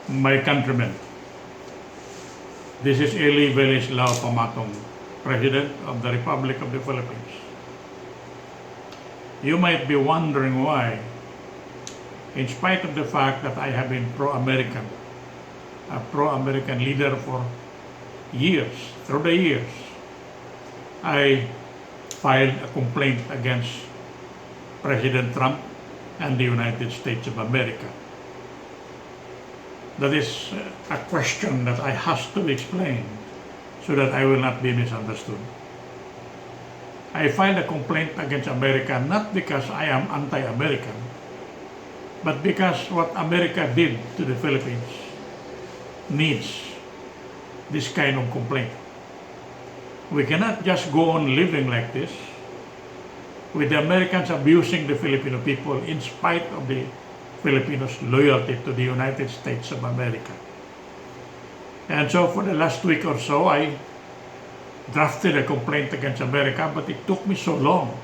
My countrymen, this is Eli Velislao Pamatong, President of the Republic of the Philippines. You might be wondering why, in spite of the fact that I have been pro-American, a pro-American leader for years, through the years, I filed a complaint against President Trump and the United States of America. That is a question that I have to explain so that I will not be misunderstood. I filed a complaint against America not because I am anti-American, but because what America did to the Philippines needs this kind of complaint. We cannot just go on living like this with the Americans abusing the Filipino people in spite of the Filipinos' loyalty to the United States of America. And so for the last week or so, I drafted a complaint against America, but it took me so long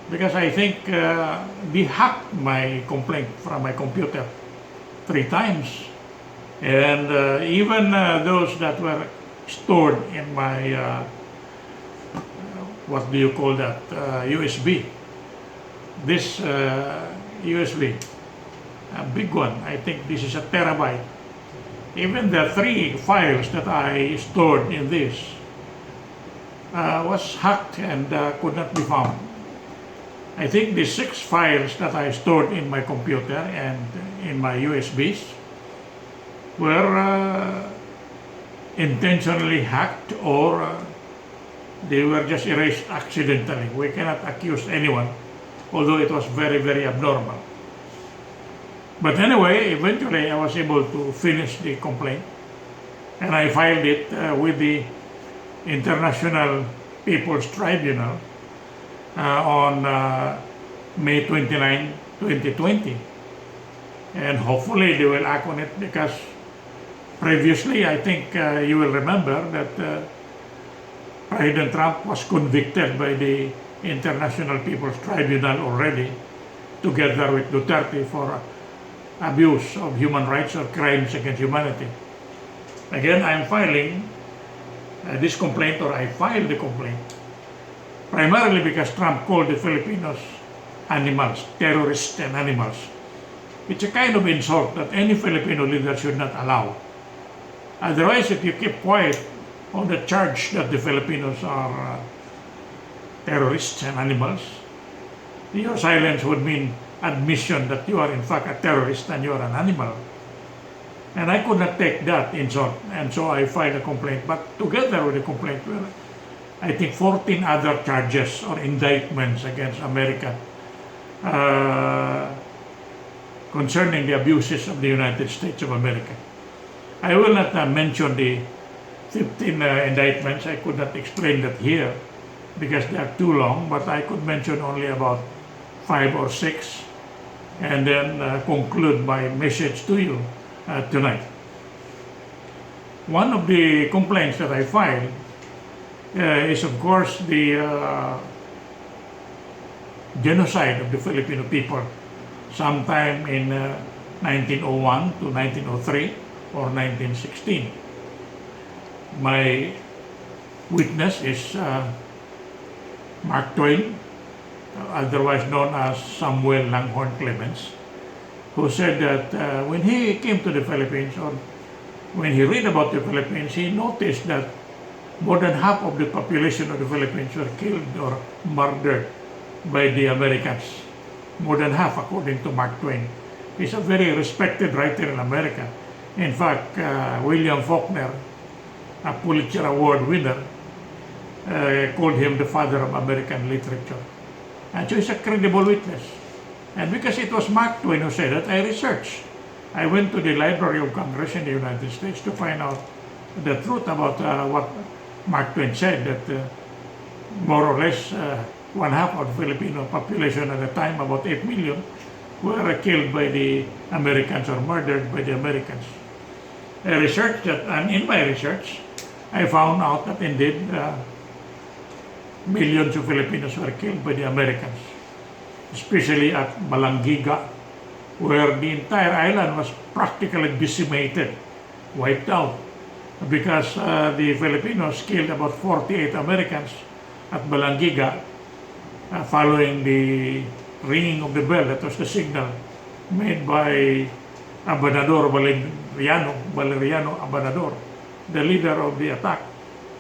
because I think they hacked my complaint from my computer 3 times. And even those that were stored in my, what do you call that, USB. This USB, a big one, I think this is a terabyte. Even the 3 files that I stored in this was hacked and could not be found. I think the 6 files that I stored in my computer and in my USBs were intentionally hacked or they were just erased accidentally. We cannot accuse anyone, although it was very, very abnormal. But anyway, eventually I was able to finish the complaint and I filed it with the International People's Tribunal on May 29, 2020. And hopefully they will act on it because previously, I think you will remember that President Trump was convicted by the International People's Tribunal already, together with Duterte, for abuse of human rights or crimes against humanity. Again, I'm filing this complaint, or I filed the complaint, primarily because Trump called the Filipinos animals, terrorists and animals. It's a kind of insult that any Filipino leader should not allow. Otherwise, if you keep quiet on the charge that the Filipinos are terrorists and animals, your silence would mean admission that you are in fact a terrorist and you are an animal. And I could not take that insult, and so I filed a complaint. But together with the complaint were, I think, 14 other charges or indictments against America concerning the abuses of the United States of America. I will not mention the 15 indictments. I could not explain that here because they are too long, but I could mention only about 5 or 6 and then conclude my message to you tonight. One of the complaints that I filed is, of course, the genocide of the Filipino people sometime in 1901 to 1903 or 1916. My witness is Mark Twain, otherwise known as Samuel Langhorne Clemens, who said that when he came to the Philippines, or when he read about the Philippines, he noticed that more than half of the population of the Philippines were killed or murdered by the Americans. More than half, according to Mark Twain. He's a very respected writer in America. In fact, William Faulkner, a Pulitzer Award winner, called him the father of American literature. And so he's a credible witness. And because it was Mark Twain who said that, I researched. I went to the Library of Congress in the United States to find out the truth about what Mark Twain said, that more or less 1/2 of the Filipino population at the time, about 8 million, were killed by the Americans or murdered by the Americans. I researched that, and in my research, I found out that indeed millions of Filipinos were killed by the Americans, especially at Balangiga where the entire island was practically decimated, wiped out, because the Filipinos killed about 48 Americans at Balangiga following the ringing of the bell. That was the signal made by Abanador Valeriano Abanador, the leader of the attack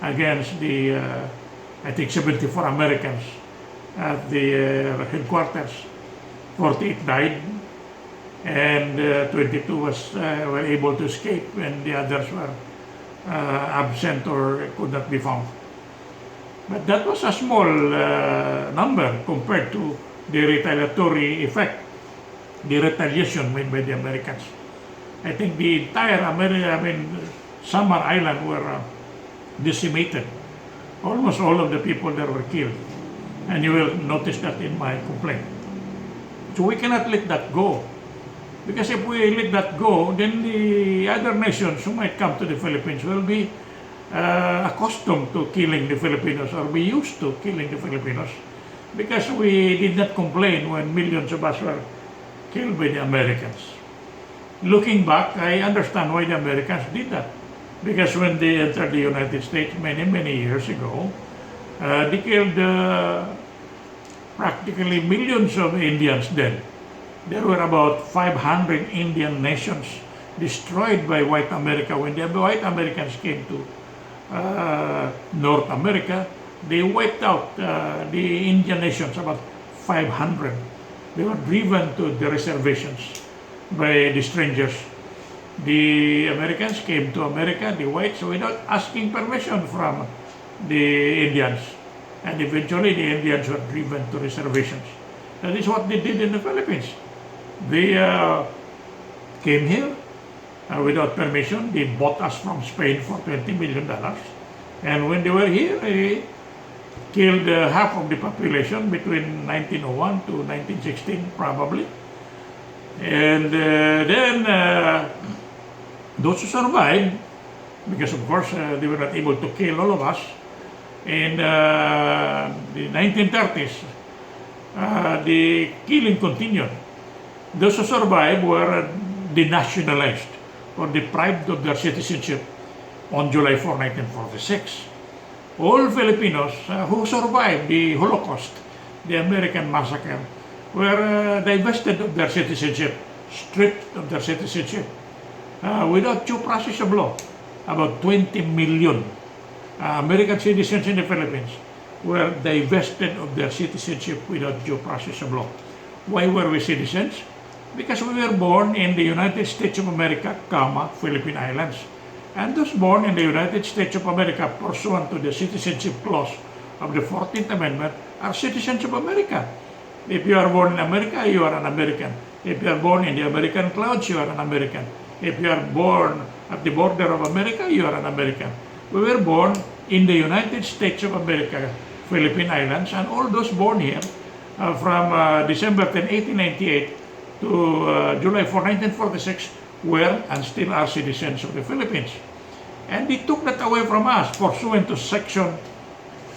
against the, I think, 74 Americans at the headquarters. 48 died, and 22 were able to escape, and the others were absent or could not be found. But that was a small number compared to the retaliatory effect, the retaliation made by the Americans. I think the entire Samar Island were decimated. Almost all of the people there were killed. And you will notice that in my complaint. So we cannot let that go. Because if we let that go, then the other nations who might come to the Philippines will be accustomed to killing the Filipinos or be used to killing the Filipinos. Because we did not complain when millions of us were killed by the Americans. Looking back, I understand why the Americans did that. Because when they entered the United States many, many years ago, they killed practically millions of Indians then. There were about 500 Indian nations destroyed by white America. When the white Americans came to North America, they wiped out the Indian nations, about 500. They were driven to the reservations by the strangers. The Americans came to America, the whites, without asking permission from the Indians. And eventually the Indians were driven to reservations. That is what they did in the Philippines. They came here without permission. They bought us from Spain for $20 million. And when they were here, they killed half of the population between 1901 to 1916, probably. And then those who survived, because of course they were not able to kill all of us, in the 1930s, the killing continued. Those who survived were denationalized or deprived of their citizenship on July 4, 1946. All Filipinos who survived the Holocaust, the American massacre, were divested of their citizenship, stripped of their citizenship, without due process of law. About 20 million American citizens in the Philippines were divested of their citizenship without due process of law. Why were we citizens? Because we were born in the United States of America, Philippine Islands. And those born in the United States of America pursuant to the citizenship clause of the 14th Amendment are citizens of America. If you are born in America, you are an American. If you are born in the American clouds, you are an American. If you are born at the border of America, you are an American. We were born in the United States of America, Philippine Islands, and all those born here from December 10, 1898 to July 4, 1946 were and still are citizens of the Philippines. And they took that away from us pursuant to Section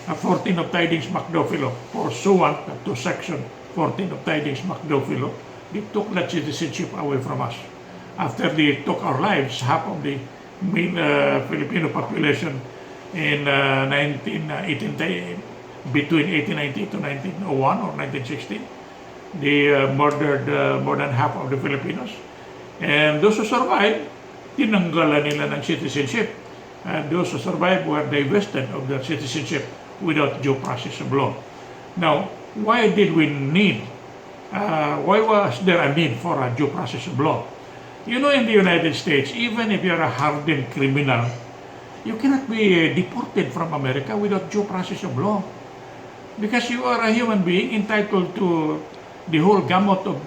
14 of Tidings Macdofilo. Pursuant to Section 14 of Tidings Macdofilo, they took that citizenship away from us. After they took our lives, half of the Filipino population in between 1890 to 1901 or 1916, they murdered more than half of the Filipinos. And those who survived, tinanggalan nila ng citizenship. And those who survived were divested of their citizenship without due process of law. Now, why did we need, why was there a need for a due process of law? You know, in the United States, even if you're a hardened criminal, you cannot be deported from America without due process of law. Because you are a human being entitled to the whole gamut of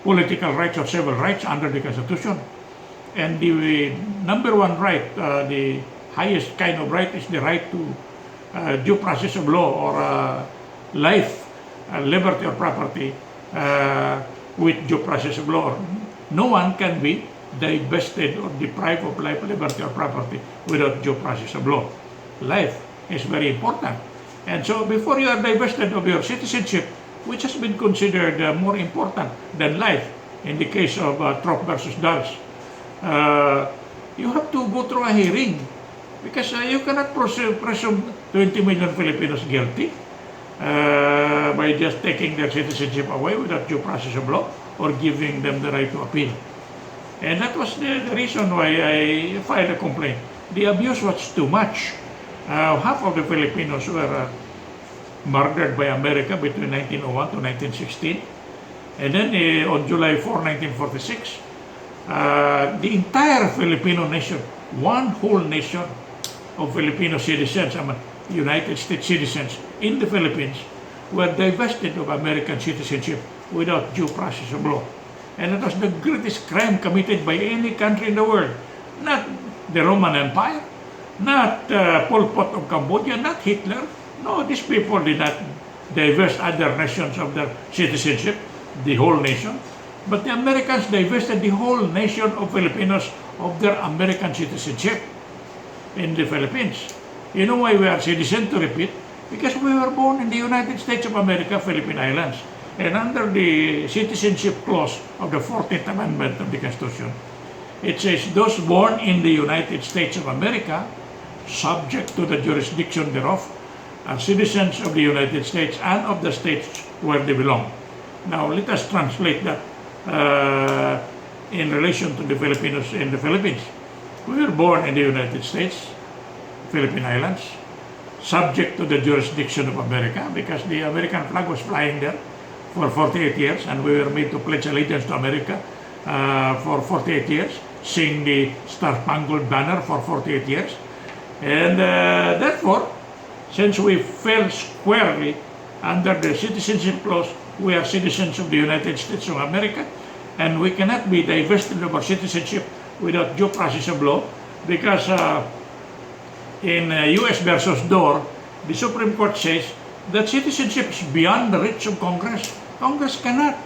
political rights or civil rights under the Constitution. And the number one right, the highest kind of right, is the right to due process of law or life, liberty or property with due process of law. No one can be divested or deprived of life, liberty or property without due process of law. Life is very important. And so before you are divested of your citizenship, which has been considered more important than life, in the case of Trop versus Dulles, you have to go through a hearing because you cannot presume 20 million Filipinos guilty by just taking their citizenship away without due process of law or giving them the right to appeal. And that was the reason why I filed a complaint. The abuse was too much. Half of the Filipinos were murdered by America between 1901 to 1916. And then on July 4, 1946, the entire Filipino nation, one whole nation of Filipino citizens, United States citizens in the Philippines, were divested of American citizenship without due process of law. And it was the greatest crime committed by any country in the world. Not the Roman Empire, not Pol Pot of Cambodia, not Hitler. No, these people did not divest other nations of their citizenship, the whole nation. But the Americans divested the whole nation of Filipinos of their American citizenship in the Philippines. You know why we are citizens, to repeat? Because we were born in the United States of America, Philippine Islands. And under the citizenship clause of the 14th Amendment of the Constitution, it says, those born in the United States of America, subject to the jurisdiction thereof, are citizens of the United States and of the states where they belong. Now, let us translate that in relation to the Filipinos in the Philippines. We were born in the United States, Philippine Islands, subject to the jurisdiction of America because the American flag was flying there for 48 years, and we were made to pledge allegiance to America for 48 years, sing the Star-Spangled Banner for 48 years. And therefore, since we fell squarely under the citizenship clause, we are citizens of the United States of America, and we cannot be divested of our citizenship without due process of law because in U.S. versus Doar, the Supreme Court says that citizenship is beyond the reach of Congress. Congress cannot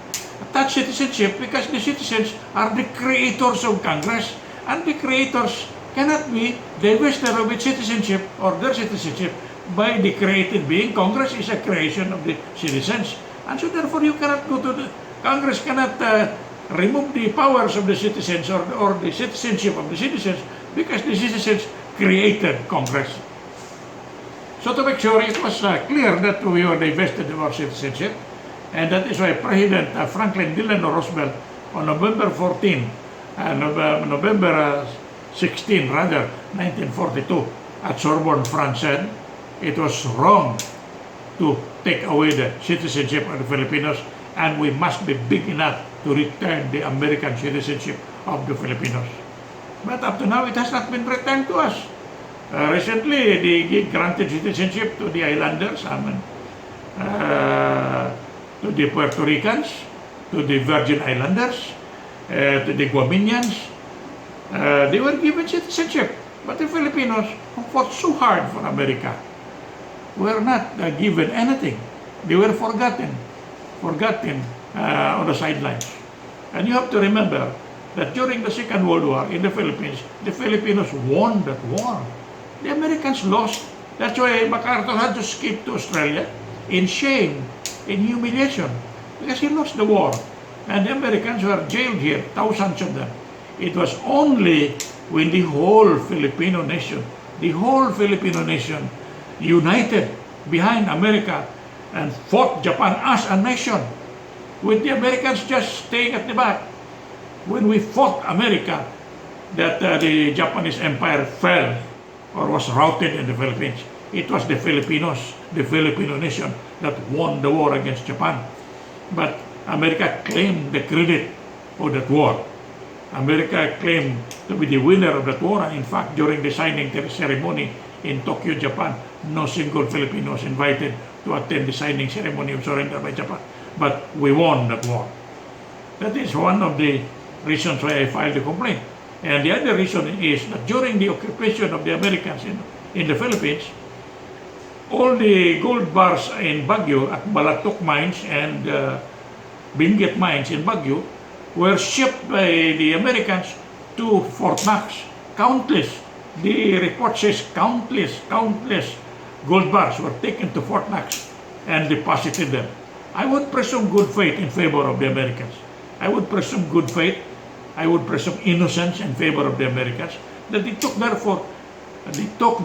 attach citizenship because the citizens are the creators of Congress, and the creators cannot be divested of its citizenship or their citizenship by the created being. Congress is a creation of the citizens, and so therefore you cannot go to the Congress cannot remove the powers of the citizens or the citizenship of the citizens because the citizens created Congress. So to make sure it was clear that we were divested of our citizenship, and that is why President Franklin Delano Roosevelt on November 14, November 16 rather, 1942 at Sorbonne, France said it was wrong to take away the citizenship of the Filipinos, and we must be big enough to return the American citizenship of the Filipinos. But up to now, it has not been returned to us. Recently, they granted citizenship to the islanders, to the Puerto Ricans, to the Virgin Islanders, to the Guaminians. They were given citizenship, but the Filipinos, who fought so hard for America, were not given anything. They were forgotten on the sidelines. And you have to remember that during the Second World War in the Philippines, the Filipinos won that war. The Americans lost. That's why MacArthur had to escape to Australia in shame, in humiliation, because he lost the war. And the Americans were jailed here, thousands of them. It was only when the whole Filipino nation united behind America and fought Japan as a nation, with the Americans just staying at the back. When we fought America, that the Japanese empire fell or was routed in the Philippines. It was the Filipinos, the Filipino nation, that won the war against Japan. But America claimed the credit for that war. America claimed to be the winner of that war, and in fact, during the signing ceremony in Tokyo, Japan, no single Filipino was invited to attend the signing ceremony of surrender by Japan. But we won that war. That is one of the reasons why I filed the complaint. And the other reason is that during the occupation of the Americans in the Philippines, all the gold bars in Baguio at Balatok mines and Benguet mines in Baguio were shipped by the Americans to Fort Knox. Countless, the report says countless gold bars were taken to Fort Knox and deposited them. I would presume good faith in favor of the Americans. I would presume good faith, I would presume innocence in favor of the Americans, that they took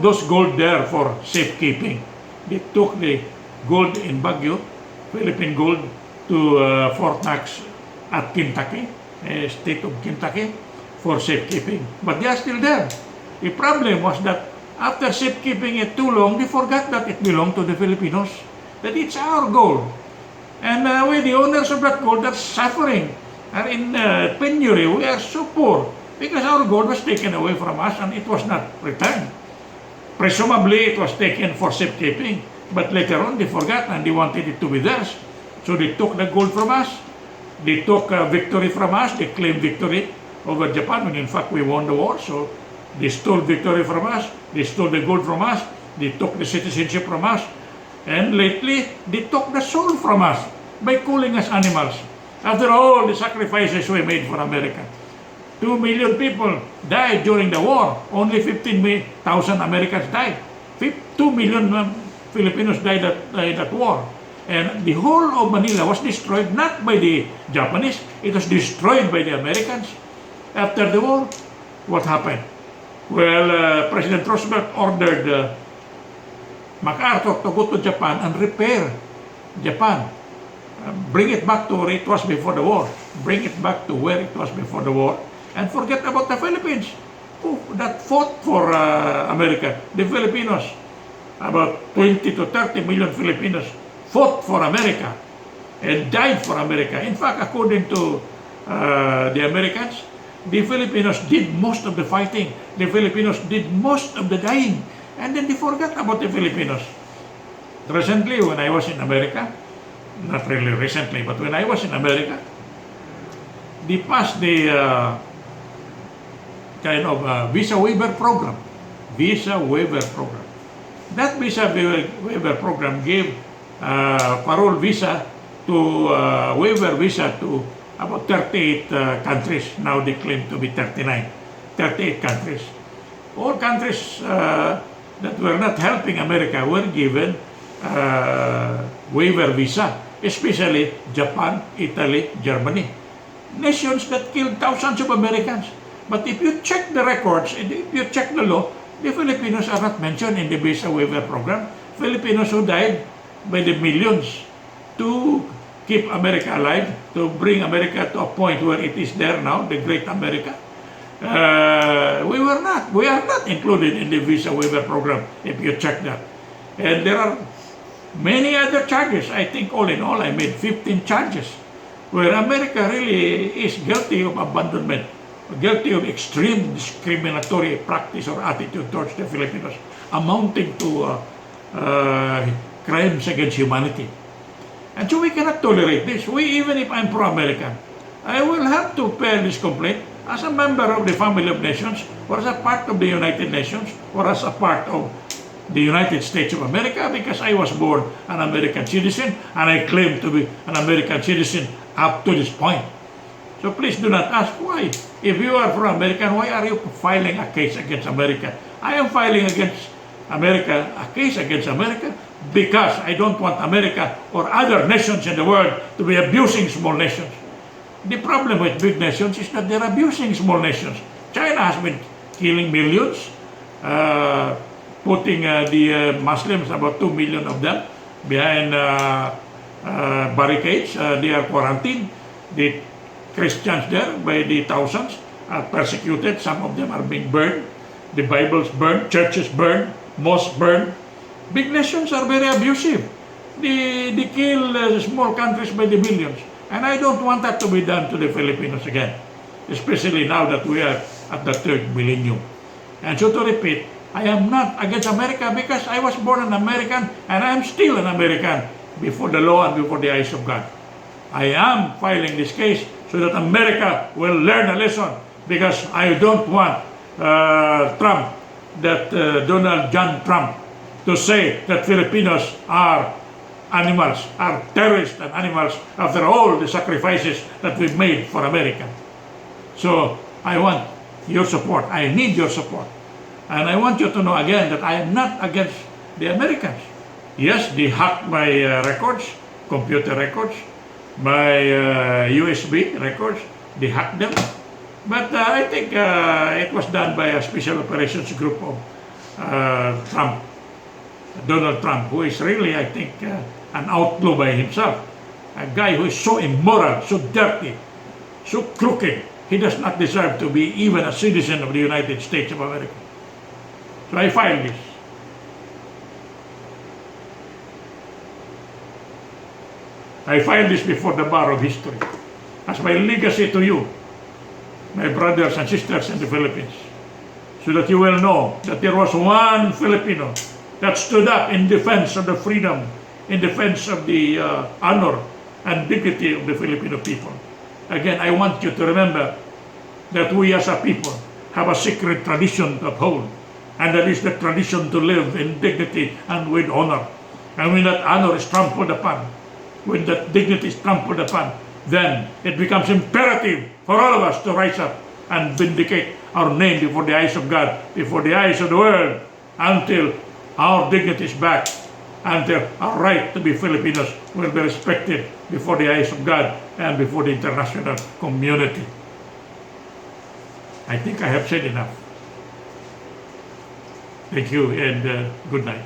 those gold there for safekeeping. They took the gold in Baguio, Philippine gold, to Fort Knox at Kentucky, state of Kentucky, for safekeeping. But they are still there. The problem was that after safekeeping it too long, they forgot that it belonged to the Filipinos, that it's our gold. And we, the owners of that gold, are suffering, are in penury. We are so poor because our gold was taken away from us and it was not returned. Presumably, it was taken for safekeeping, but later on they forgot and they wanted it to be theirs. So they took the gold from us. They took victory from us. They claimed victory over Japan when in fact we won the war. So they stole victory from us. They stole the gold from us. They took the citizenship from us. And lately, they took the soul from us by calling us animals. After all the sacrifices we made for America. 2 million people died during the war. Only 15,000 Americans died. 2 million Filipinos died in that war. And the whole of Manila was destroyed not by the Japanese. It was destroyed by the Americans. After the war, what happened? Well, President Roosevelt ordered MacArthur to go to Japan and repair Japan. Bring it back to where it was before the war. Bring it back to where it was before the war. And forget about the Philippines, that fought for America. The Filipinos, about 20 to 30 million Filipinos, fought for America and died for America. In fact, according to the Americans, the Filipinos did most of the fighting. The Filipinos did most of the dying. And then they forgot about the Filipinos. Recently, when I was in America, not really recently, but when I was in America, they passed the kind of visa waiver program. Visa waiver program. That visa waiver program gave parole visa to waiver visa to about 38 countries. Now they claim to be 39. 38 countries. All countries that were not helping America were given waiver visa, especially Japan, Italy, Germany. Nations that killed thousands of Americans. But if you check the records, if you check the law, the Filipinos are not mentioned in the visa waiver program. Filipinos who died by the millions to keep America alive, to bring America to a point where it is there now, the great America. We are not included in the visa waiver program, if you check that. And there are many other charges. I think all in all, I made 15 charges where America really is guilty of abandonment, guilty of extreme discriminatory practice or attitude towards the Filipinos, amounting to crimes against humanity. And so we cannot tolerate this. Even if I'm pro-American, I will have to pay this complaint as a member of the family of nations, or as a part of the United Nations, or as a part of the United States of America, because I was born an American citizen and I claim to be an American citizen up to this point. So please do not ask why. If you are pro-American, why are you filing a case against America? I am filing against America, a case against America, because I don't want America or other nations in the world to be abusing small nations. The problem with big nations is that they're abusing small nations. China has been killing millions, putting the Muslims, about 2 million of them, behind barricades. They are quarantined. The Christians there, by the thousands, are persecuted. Some of them are being burned. The Bibles burned, churches burned, mosques burned. Big nations are very abusive. They kill small countries by the millions. And I don't want that to be done to the Filipinos again, especially now that we are at the third millennium. And so to repeat, I am not against America because I was born an American and I am still an American before the law and before the eyes of God. I am filing this case so that America will learn a lesson, because I don't want Donald John Trump to say that Filipinos are animals, are terrorists and animals after all the sacrifices that we've made for America. So I want your support. I need your support. And I want you to know again that I am not against the Americans. Yes, they hacked my records, computer records. my USB records. They hacked them. But I think it was done by a special operations group of Trump, Donald Trump, who is really, I think, an outlaw by himself. A guy who is so immoral, so dirty, so crooked. He does not deserve to be even a citizen of the United States of America. So I filed this. I filed this before the bar of history as my legacy to you, my brothers and sisters in the Philippines, so that you will know that there was one Filipino that stood up in defense of the freedom, in defense of the honor and dignity of the Filipino people. Again, I want you to remember that we as a people have a sacred tradition to uphold, and that is the tradition to live in dignity and with honor. And when that honor is trampled upon, when that dignity is trampled upon, then it becomes imperative for all of us to rise up and vindicate our name before the eyes of God, before the eyes of the world, until our dignity is back, until our right to be Filipinos will be respected before the eyes of God and before the international community. I think I have said enough. Thank you and good night.